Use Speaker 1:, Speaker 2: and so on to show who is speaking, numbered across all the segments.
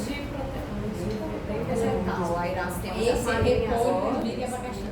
Speaker 1: tipos de vegetal. Aí nós temos
Speaker 2: esse é repolho,
Speaker 1: e abacaxi.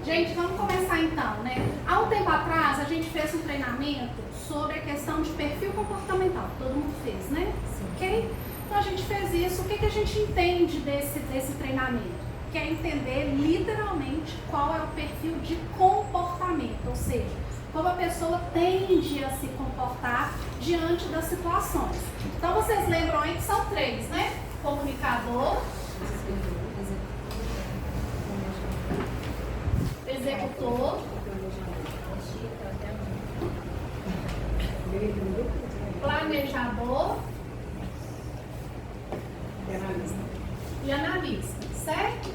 Speaker 3: Gente, vamos começar então, né? Há um tempo atrás, a gente fez um treinamento sobre a questão de perfil comportamental. Todo mundo fez, né?
Speaker 1: Sim.
Speaker 3: Ok? Então a gente fez isso. O que a gente entende desse treinamento? Que é entender literalmente qual é o perfil de comportamento, ou seja, como a pessoa tende a se comportar diante das situações. Então vocês lembram aí que são 3, né? Comunicador, executor, planejador e analista, certo?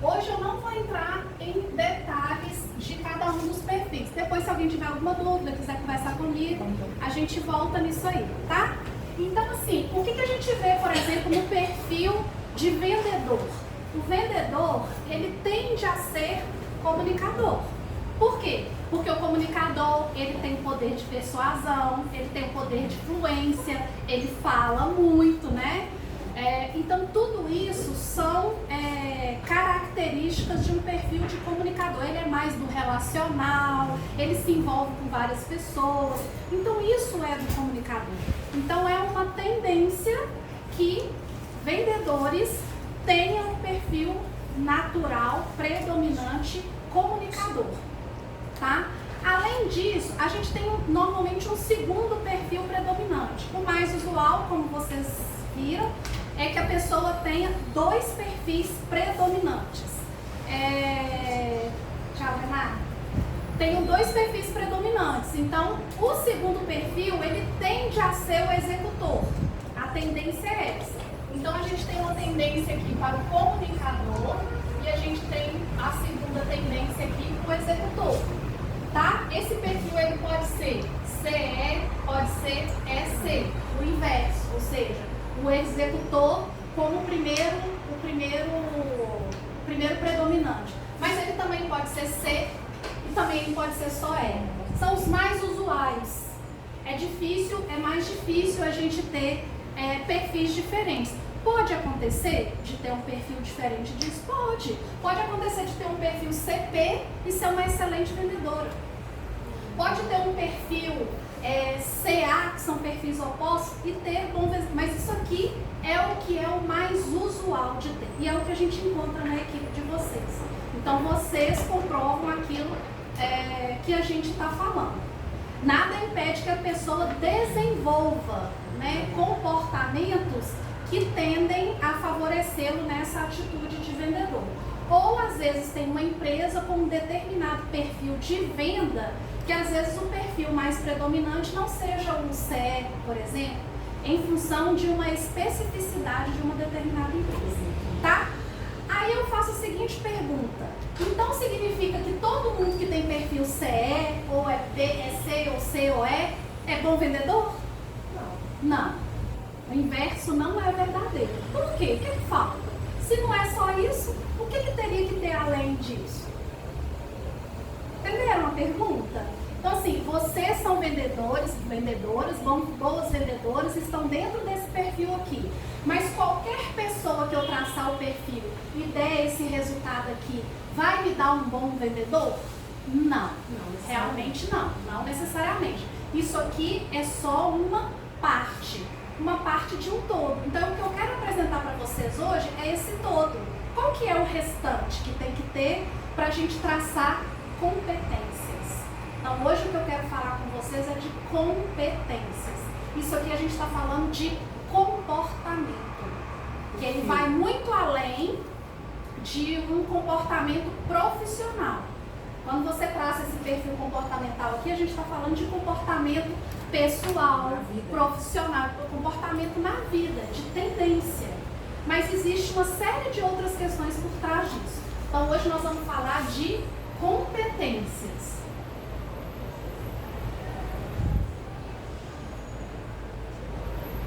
Speaker 3: Hoje eu não vou entrar em detalhes de cada um dos perfis. Depois, se alguém tiver alguma dúvida, quiser conversar comigo, a gente volta nisso aí, tá? Então, assim, o que a gente vê, por exemplo, no perfil de vendedor? O vendedor, ele tende a ser comunicador. Por quê? Porque o comunicador, ele tem poder de persuasão, ele tem o poder de influência, ele fala muito, né? Então, tudo isso são características de um perfil de comunicador. Ele é mais do relacional, ele se envolve com várias pessoas. Então, isso é do comunicador. Então, é uma tendência que vendedores tenham um perfil natural, predominante, comunicador, tá? Além disso, a gente tem normalmente um segundo perfil predominante. O mais usual, como vocês viram, é que a pessoa tenha 2 perfis predominantes. Tchau, Renata. Tenho 2 perfis predominantes. Então, o segundo perfil, ele tende a ser o executor. A tendência é essa. Então, a gente tem uma tendência aqui para o comunicador e a gente tem a segunda tendência aqui para o executor. Tá? Esse perfil, ele pode ser CE, pode ser EC, o inverso, ou seja, o executor como o primeiro predominante. Mas ele também pode ser C e também ele pode ser só E. São os mais usuais. É mais difícil a gente ter perfis diferentes. Pode acontecer de ter um perfil diferente disso? Pode. Pode acontecer de ter um perfil CP e ser uma excelente vendedora. Pode ter um perfil CA, que são perfis opostos, e ter bom vendedor. Mas isso aqui é o que é o mais usual de ter. E é o que a gente encontra na equipe de vocês. Então, vocês comprovam aquilo que a gente está falando. Nada impede que a pessoa desenvolva, né, comportamentos que tendem a favorecê-lo nessa atitude de vendedor. Ou, às vezes, tem uma empresa com um determinado perfil de venda, que às vezes o perfil mais predominante não seja um CE, por exemplo, em função de uma especificidade de uma determinada empresa, tá? Aí eu faço a seguinte pergunta: então significa que todo mundo que tem perfil CE, ou é B, é C, ou C, ou E, é bom vendedor? Não. O inverso não é verdadeiro. Por quê? O que falta? Se não é só isso, o que teria que ter além disso? Entenderam a pergunta? Então, assim, vocês são vendedores, vendedoras, boas vendedoras, estão dentro desse perfil aqui. Mas qualquer pessoa que eu traçar o perfil e der esse resultado aqui, vai me dar um bom vendedor? Não, realmente não, não necessariamente. Isso aqui é só uma parte de um todo. Então, o que eu quero apresentar para vocês hoje é esse todo. Qual que é o restante que tem que ter para a gente traçar competências? Então, hoje o que eu quero falar com vocês é de competências. Isso aqui a gente está falando de comportamento, que ele vai muito além de um comportamento profissional. Quando você traça esse perfil comportamental aqui, a gente está falando de comportamento pessoal, profissional, comportamento na vida, de tendência. Mas existe uma série de outras questões por trás disso. Então, hoje nós vamos falar de competências.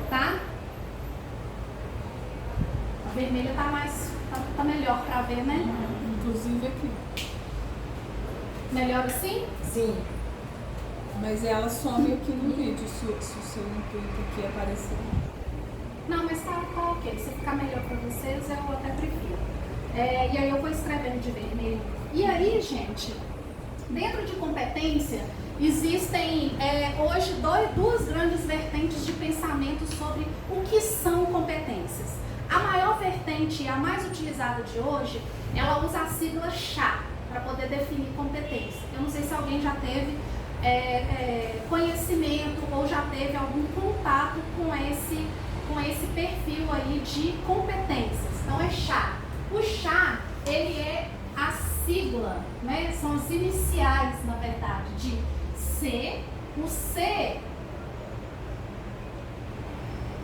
Speaker 3: Tá? A vermelha tá melhor para ver, né?
Speaker 2: Inclusive aqui.
Speaker 3: Melhor assim?
Speaker 1: Sim.
Speaker 2: Mas ela some aqui no vídeo, se o seu intuito aqui aparecer.
Speaker 3: Não, mas tá ok. Se ficar melhor para vocês, eu até prefiro. E aí eu vou escrevendo de vermelho. E aí, gente, dentro de competência, existem hoje duas grandes vertentes de pensamento sobre o que são competências. A maior vertente e a mais utilizada de hoje, ela usa a sigla CHA para poder definir competência. Eu não sei se alguém já teve conhecimento ou já teve algum contato com esse perfil aí de competências. Então é CHA. O CHA, ele é a sigla, né? São as iniciais, na verdade, de C. O C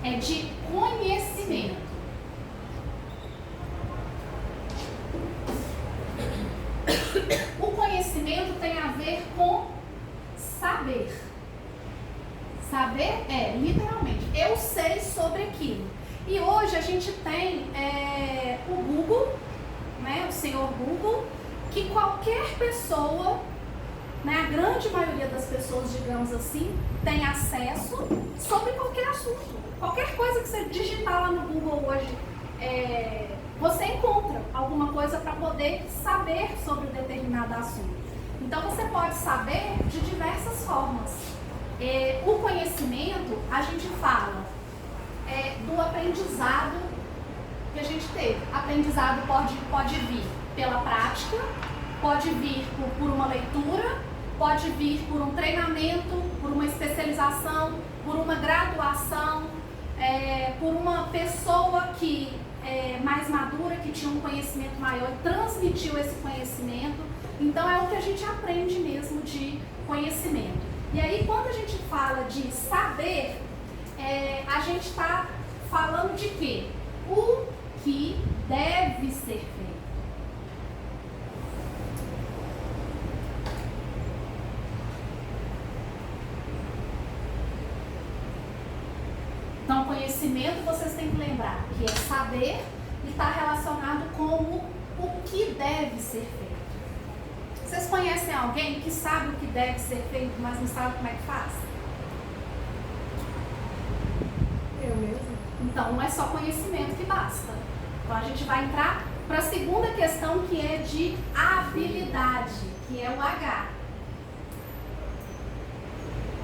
Speaker 3: é de conhecimento. O conhecimento tem a ver com saber. Saber é, literalmente, eu sei sobre aquilo. E hoje a gente tem o Google, né, o senhor Google, que qualquer pessoa, né, a grande maioria das pessoas, digamos assim, tem acesso sobre qualquer assunto. Qualquer coisa que você digitar lá no Google hoje, você encontra alguma coisa para poder saber sobre um determinado assunto. Então você pode saber de diversas formas. O conhecimento, a gente fala do aprendizado que a gente teve. Aprendizado pode vir pela prática, pode vir por uma leitura, pode vir por um treinamento, por uma especialização, por uma graduação, por uma pessoa que mais madura, que tinha um conhecimento maior e transmitiu esse conhecimento. Então é o que a gente aprende mesmo de conhecimento. E aí quando a gente fala de saber, a gente está falando de quê? O que deve ser feito. Então, conhecimento, vocês têm que lembrar que é saber e está relacionado com o que deve ser feito. Vocês conhecem alguém que sabe o que deve ser feito, mas não sabe como é que faz?
Speaker 2: Eu mesmo.
Speaker 3: Então, não é só conhecimento que basta. Então, a gente vai entrar para a segunda questão, que é de habilidade, que é o H.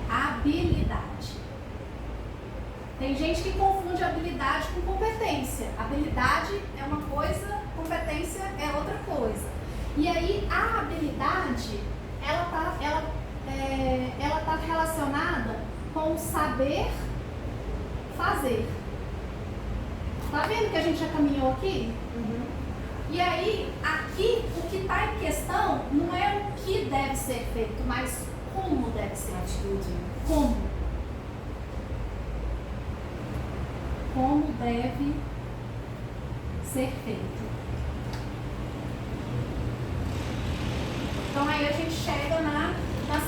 Speaker 3: Habilidade. Tem gente que confunde habilidade com competência. Habilidade é uma coisa, competência é outra coisa. E aí, a habilidade, ela tá relacionada com o saber fazer. Tá vendo que a gente já caminhou aqui?
Speaker 2: Uhum.
Speaker 3: E aí, aqui, o que está em questão não é o que deve ser feito, mas como deve ser.
Speaker 2: Atitude.
Speaker 3: Como? Como deve ser feito. Então aí a gente chega na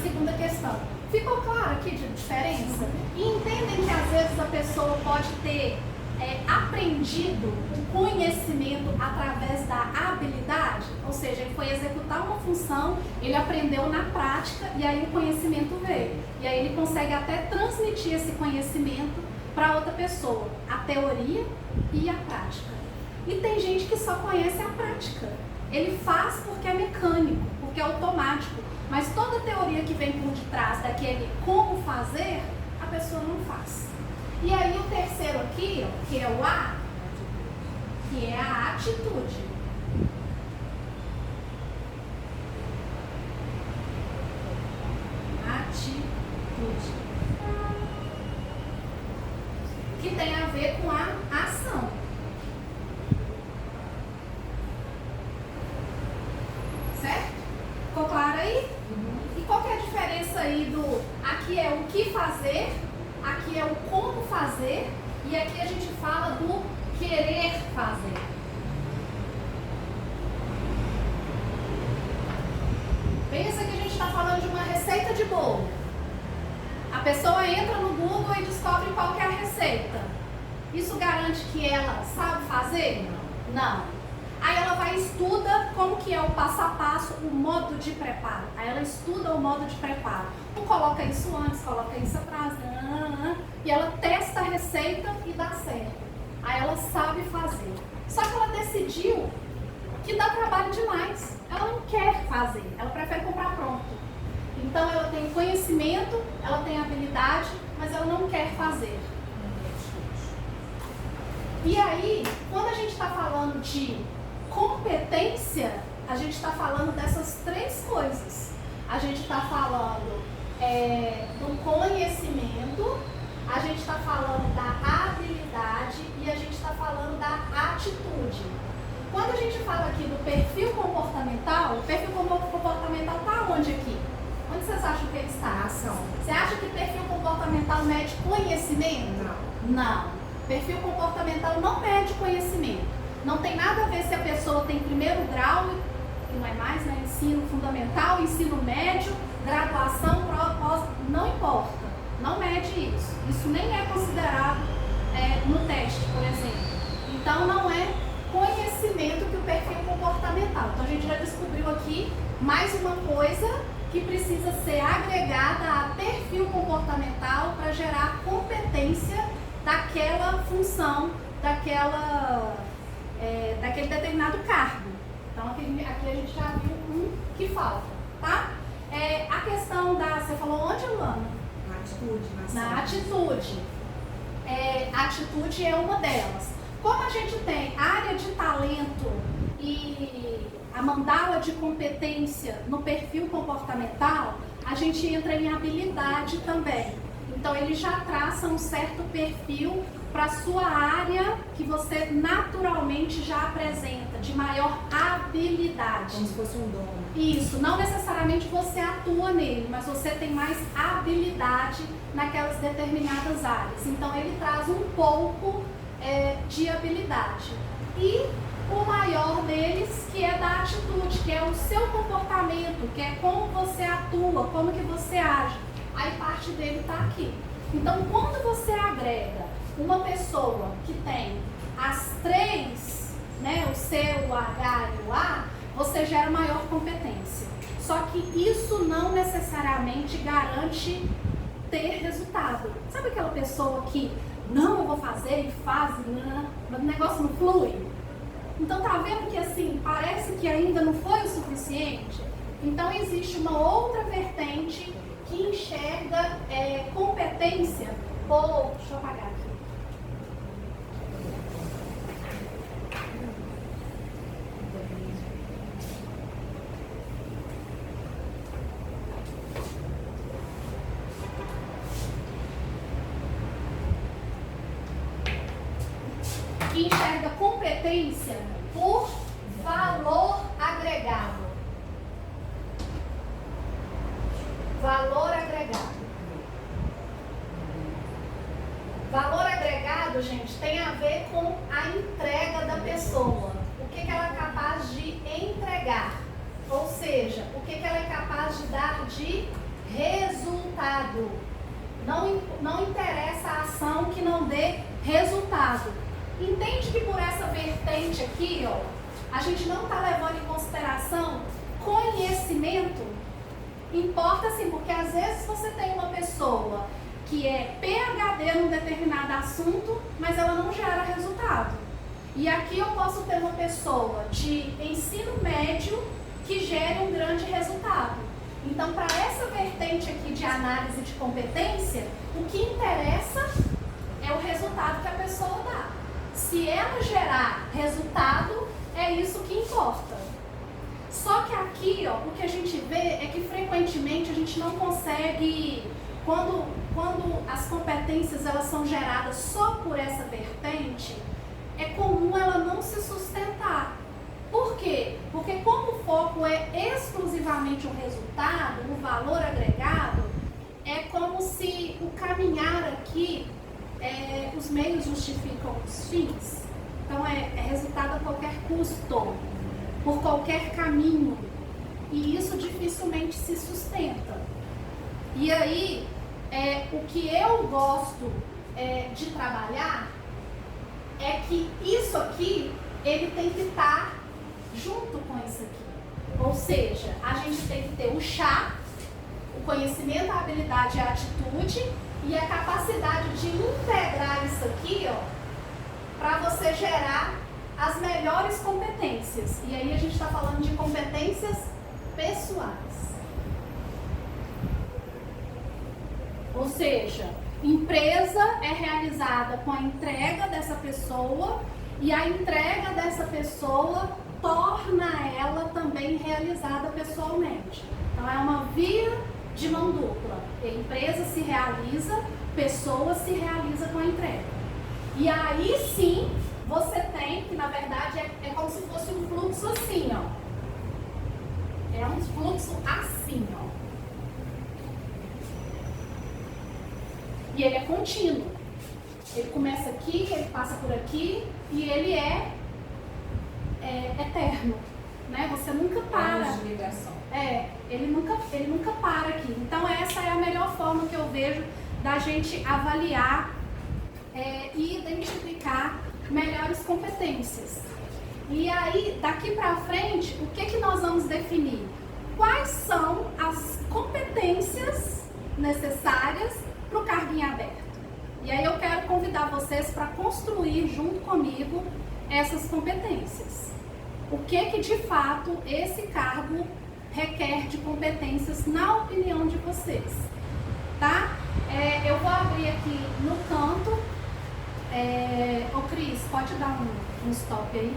Speaker 3: segunda questão. Ficou claro aqui de diferença? E entendem que às vezes a pessoa pode ter aprendido o conhecimento através da habilidade, ou seja, ele foi executar uma função, ele aprendeu na prática e aí o conhecimento veio. E aí ele consegue até transmitir esse conhecimento para outra pessoa, a teoria e a prática. E tem gente que só conhece a prática. Ele faz porque é mecânico, porque é automático, mas toda a teoria que vem por detrás daquele como fazer, a pessoa não faz. E aí o terceiro aqui, ó, que é o A, que é a atitude. Atitude. Que tem a ver com a ação. Certo? Ficou claro aí?
Speaker 2: Uhum.
Speaker 3: E qual que é a diferença aí do... Aqui é o que fazer, aqui é o como fazer, e aqui a gente fala do querer fazer. Pensa que a gente está falando de uma receita de bolo. A pessoa entra no Google e descobre qual que é a receita. Isso garante que ela sabe fazer? Não. Aí ela vai e estuda como que é o passo a passo, o modo de preparo. Aí ela estuda o modo de preparo. Não coloca isso antes, coloca isso atrás. E ela testa a receita e dá certo. Aí ela sabe fazer. Só que ela decidiu que dá trabalho demais. Ela não quer fazer, ela prefere comprar pronto. Então ela tem conhecimento, ela tem habilidade, mas ela não quer fazer. E aí, quando a gente está falando de competência, a gente está falando dessas três coisas. A gente está falando do conhecimento, a gente está falando da habilidade e a gente está falando da atitude. Quando a gente fala aqui do perfil comportamental, o perfil comportamental está onde aqui? Onde vocês acham que ele está?
Speaker 2: Ação.
Speaker 3: Você acha que perfil comportamental mede conhecimento? Não. Perfil comportamental não mede conhecimento. Não tem nada a ver se a pessoa tem primeiro grau, que não é mais, né? Ensino fundamental, ensino médio, graduação, pós, não importa. Não mede isso. Isso nem é considerado no teste, por exemplo. Então não é conhecimento que o perfil comportamental. Então a gente já descobriu aqui mais uma coisa que precisa ser agregada a perfil comportamental para gerar competência daquela função, daquele determinado cargo. Então aqui a gente já viu um que falta, tá? A questão da... Você falou onde, Luana?
Speaker 2: Na atitude.
Speaker 3: Na atitude. A atitude é uma delas. Como a gente tem área de talento e a mandala de competência no perfil comportamental, a gente entra em habilidade também. Então ele já traça um certo perfil para a sua área que você naturalmente já apresenta, de maior habilidade.
Speaker 2: Como se fosse um dom.
Speaker 3: Isso, não necessariamente você atua nele, mas você tem mais habilidade naquelas determinadas áreas. Então ele traz um pouco de habilidade. E o maior deles, que é da atitude, que é o seu comportamento, que é como você atua, como que você age. Aí parte dele está aqui. Então, quando você agrega uma pessoa que tem as três, né, o C, o H e o A, você gera maior competência. Só que isso não necessariamente garante ter resultado. Sabe aquela pessoa que não, eu vou fazer e faz, mas o negócio não flui? Então tá vendo que assim, parece que ainda não foi o suficiente? Então existe uma outra vertente que enxerga competência. Deixa eu apagar aqui. Que enxerga competência por valor agregado. Valor agregado. Valor agregado, gente, tem a ver com a entrega da pessoa. O que ela é capaz de entregar. Ou seja, o que ela é capaz de dar de resultado. Não interessa a ação que não dê resultado. Entende que por essa vertente aqui, ó, a gente não está levando em consideração conhecimento? Importa sim, porque às vezes você tem uma pessoa que é PhD num determinado assunto, mas ela não gera resultado. E aqui eu posso ter uma pessoa de ensino médio que gere um grande resultado. Então, para essa vertente aqui de análise de competência, o que interessa é o resultado que a pessoa dá. Se ela gerar resultado, é isso que importa. Só que aqui, ó, o que a gente vê é que frequentemente a gente não consegue, quando as competências elas são geradas só por essa vertente, é comum ela não se sustentar. Por quê? Porque como o foco é exclusivamente o resultado, o valor agregado, é como se o caminhar aqui, os meios justificam os fins. Então é resultado a qualquer custo, por qualquer caminho. E isso dificilmente se sustenta. E aí, o que eu gosto de trabalhar é que isso aqui, ele tem que estar junto com isso aqui. Ou seja, a gente tem que ter o chá, o conhecimento, a habilidade e a atitude e a capacidade de integrar isso aqui, ó, para você gerar as melhores competências. E aí a gente está falando de competências pessoais. Ou seja, empresa é realizada com a entrega dessa pessoa e a entrega dessa pessoa torna ela também realizada pessoalmente. Então é uma via de mão dupla. A empresa se realiza, pessoa se realiza com a entrega. E aí sim, você tem, que na verdade é como se fosse um fluxo assim, ó. É um fluxo assim, ó. E ele é contínuo. Ele começa aqui, ele passa por aqui e ele é eterno, né? Você nunca para.
Speaker 2: De ligação.
Speaker 3: Ele nunca para aqui. Então essa é a melhor forma que eu vejo da gente avaliar e identificar melhores competências. E aí, daqui para frente, o que nós vamos definir? Quais são as competências necessárias para o cargo em aberto? E aí eu quero convidar vocês para construir junto comigo essas competências. O que de fato esse cargo requer de competências na opinião de vocês, tá? Eu vou abrir aqui no canto. Ô Cris, pode dar um stop aí?